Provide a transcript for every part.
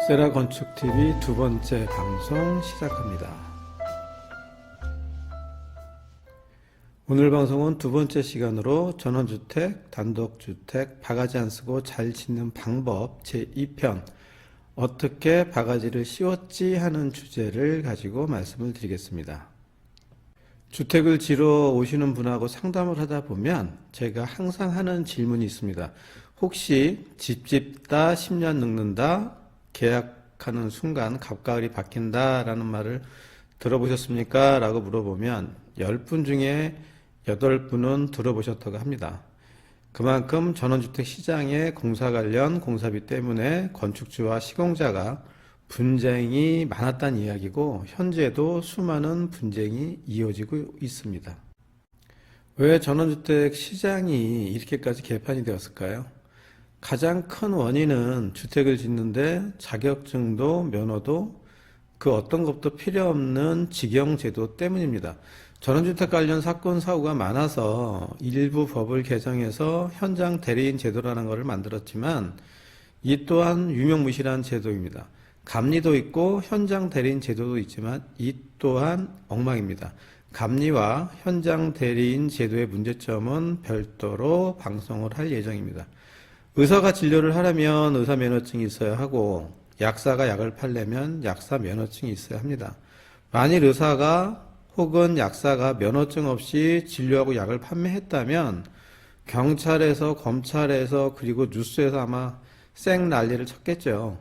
세라 건축TV 두 번째 방송 시작합니다. 오늘 방송은 두 번째 시간으로 전원주택, 단독주택, 바가지 안 쓰고 잘 짓는 방법 제2편 어떻게 바가지를 씌웠지 하는 주제를 가지고 말씀을 드리겠습니다. 주택을 지러 오시는 분하고 상담을 하다 보면 제가 항상 하는 질문이 있습니다. 혹시 집 짓다 10년 늙는다, 계약하는 순간 갑가을이 바뀐다 라는 말을 들어보셨습니까? 라고 물어보면 10분 중에 8분은 들어보셨다고 합니다. 그만큼 전원주택 시장의 공사 관련 공사비 때문에 건축주와 시공자가 분쟁이 많았다는 이야기고 현재도 수많은 분쟁이 이어지고 있습니다. 왜 전원주택 시장이 이렇게까지 개판이 되었을까요? 가장 큰 원인은 주택을 짓는데 자격증도 면허도 그 어떤 것도 필요 없는 직영제도 때문입니다. 전원주택 관련 사건 사고가 많아서 일부 법을 개정해서 현장 대리인 제도라는 것을 만들었지만 이 또한 유명무실한 제도입니다. 감리도 있고 현장 대리인 제도도 있지만 이 또한 엉망입니다. 감리와 현장 대리인 제도의 문제점은 별도로 방송을 할 예정입니다. 의사가 진료를 하려면 의사 면허증이 있어야 하고 약사가 약을 팔려면 약사 면허증이 있어야 합니다. 만일 의사가 혹은 약사가 면허증 없이 진료하고 약을 판매했다면 경찰에서 검찰에서 그리고 뉴스에서 아마 쌩 난리를 쳤겠죠.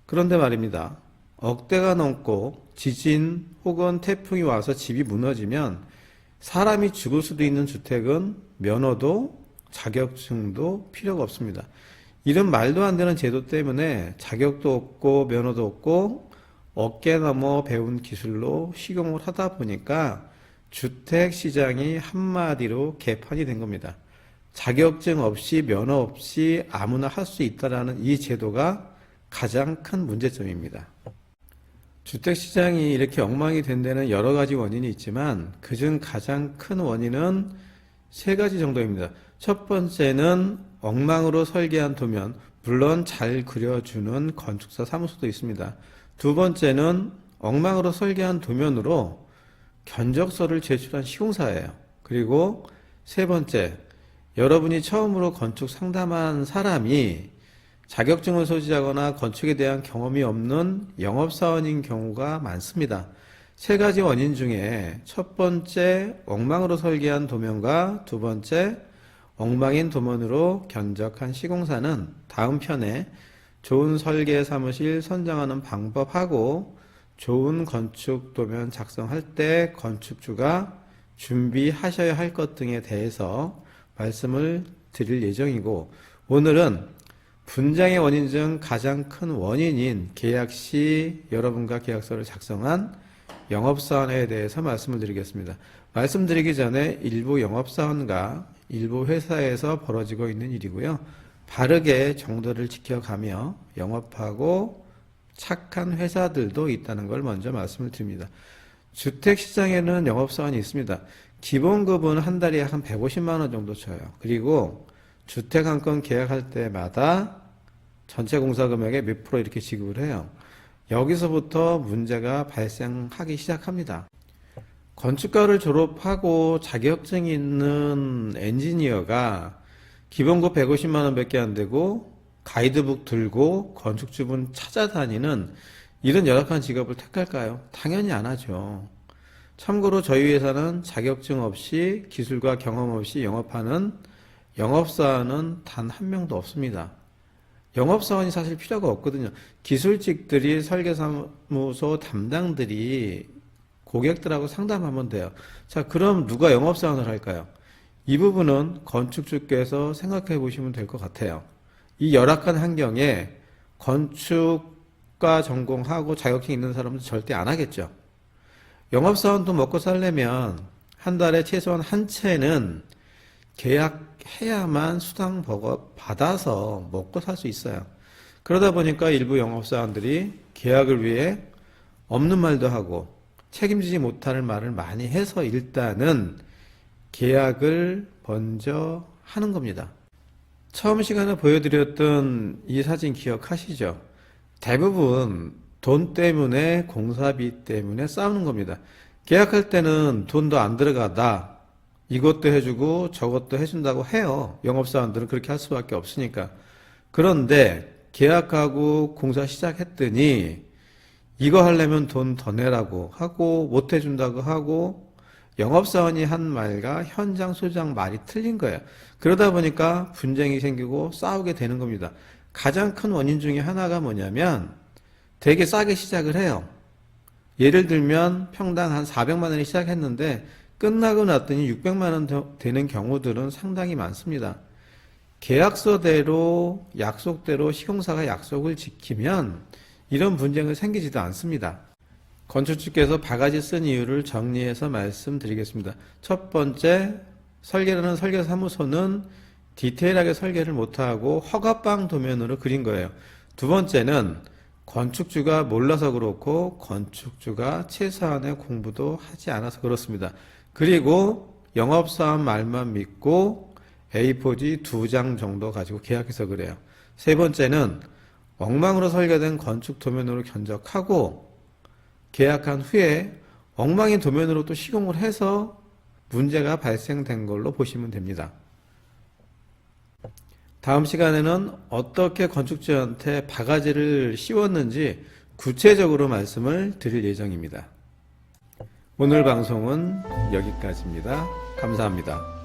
그런데 말입니다. 억대가 넘고 지진 혹은 태풍이 와서 집이 무너지면 사람이 죽을 수도 있는 주택은 면허도 자격증도 필요가 없습니다. 이런 말도 안 되는 제도 때문에 자격도 없고 면허도 없고 어깨 넘어 배운 기술로 시공을 하다 보니까 주택 시장이 한마디로 개판이 된 겁니다. 자격증 없이 면허 없이 아무나 할 수 있다라는 이 제도가 가장 큰 문제점입니다. 주택 시장이 이렇게 엉망이 된 데는 여러 가지 원인이 있지만 그중 가장 큰 원인은 세 가지 정도입니다. 첫 번째는 엉망으로 설계한 도면, 물론 잘 그려주는 건축사 사무소도 있습니다. 두 번째는 엉망으로 설계한 도면으로 견적서를 제출한 시공사예요. 그리고 세 번째, 여러분이 처음으로 건축 상담한 사람이 자격증을 소지하거나 건축에 대한 경험이 없는 영업사원인 경우가 많습니다. 세 가지 원인 중에 첫 번째 엉망으로 설계한 도면과 두 번째 엉망인 도면으로 견적한 시공사는 다음 편에 좋은 설계 사무실 선정하는 방법하고 좋은 건축 도면 작성할 때 건축주가 준비하셔야 할 것 등에 대해서 말씀을 드릴 예정이고 오늘은 분쟁의 원인 중 가장 큰 원인인 계약 시 여러분과 계약서를 작성한 영업사원에 대해서 말씀을 드리겠습니다. 말씀드리기 전에 일부 영업사원과 일부 회사에서 벌어지고 있는 일이고요. 바르게 정도를 지켜가며 영업하고 착한 회사들도 있다는 걸 먼저 말씀을 드립니다. 주택시장에는 영업사원이 있습니다. 기본급은 한 달에 한 150만 원 정도 쳐요. 그리고 주택 한 건 계약할 때마다 전체 공사 금액의 몇 프로 이렇게 지급을 해요. 여기서부터 문제가 발생하기 시작합니다. 건축가를 졸업하고 자격증이 있는 엔지니어가 기본급 150만 원밖에 안 되고 가이드북 들고 건축주분 찾아다니는 이런 열악한 직업을 택할까요? 당연히 안 하죠. 참고로 저희 회사는 자격증 없이 기술과 경험 없이 영업하는 영업사원은 단 한 명도 없습니다. 영업사원이 사실 필요가 없거든요. 기술직들이 설계사무소 담당들이 고객들하고 상담하면 돼요. 자, 그럼 누가 영업사원을 할까요? 이 부분은 건축주께서 생각해 보시면 될 것 같아요. 이 열악한 환경에 건축과 전공하고 자격증 있는 사람은 절대 안 하겠죠. 영업사원도 먹고 살려면 한 달에 최소한 한 채는 계약해야만 수당 받아서 먹고 살 수 있어요. 그러다 보니까 일부 영업사원들이 계약을 위해 없는 말도 하고 책임지지 못할 말을 많이 해서 일단은 계약을 먼저 하는 겁니다. 처음 시간에 보여드렸던 이 사진 기억하시죠? 대부분 돈 때문에, 공사비 때문에 싸우는 겁니다. 계약할 때는 돈도 안 들어가다, 이것도 해주고 저것도 해준다고 해요. 영업사원들은 그렇게 할 수밖에 없으니까. 그런데 계약하고 공사 시작했더니 이거 하려면 돈 더 내라고 하고 못 해준다고 하고, 영업사원이 한 말과 현장 소장 말이 틀린 거예요. 그러다 보니까 분쟁이 생기고 싸우게 되는 겁니다. 가장 큰 원인 중에 하나가 뭐냐면 되게 싸게 시작을 해요. 예를 들면 평당 한 400만 원이 시작했는데 끝나고 났더니 600만 원 되는 경우들은 상당히 많습니다. 계약서대로, 약속대로 시공사가 약속을 지키면 이런 분쟁은 생기지도 않습니다. 건축주께서 바가지 쓴 이유를 정리해서 말씀드리겠습니다. 첫 번째, 설계라는 설계사무소는 디테일하게 설계를 못하고 허가방 도면으로 그린 거예요. 두 번째는 건축주가 몰라서 그렇고 건축주가 최소한의 공부도 하지 않아서 그렇습니다. 그리고 영업사원 말만 믿고 A4지 2장 정도 가지고 계약해서 그래요. 세 번째는 엉망으로 설계된 건축 도면으로 견적하고 계약한 후에 엉망인 도면으로 또 시공을 해서 문제가 발생된 걸로 보시면 됩니다. 다음 시간에는 어떻게 건축주한테 바가지를 씌웠는지 구체적으로 말씀을 드릴 예정입니다. 오늘 방송은 여기까지입니다. 감사합니다.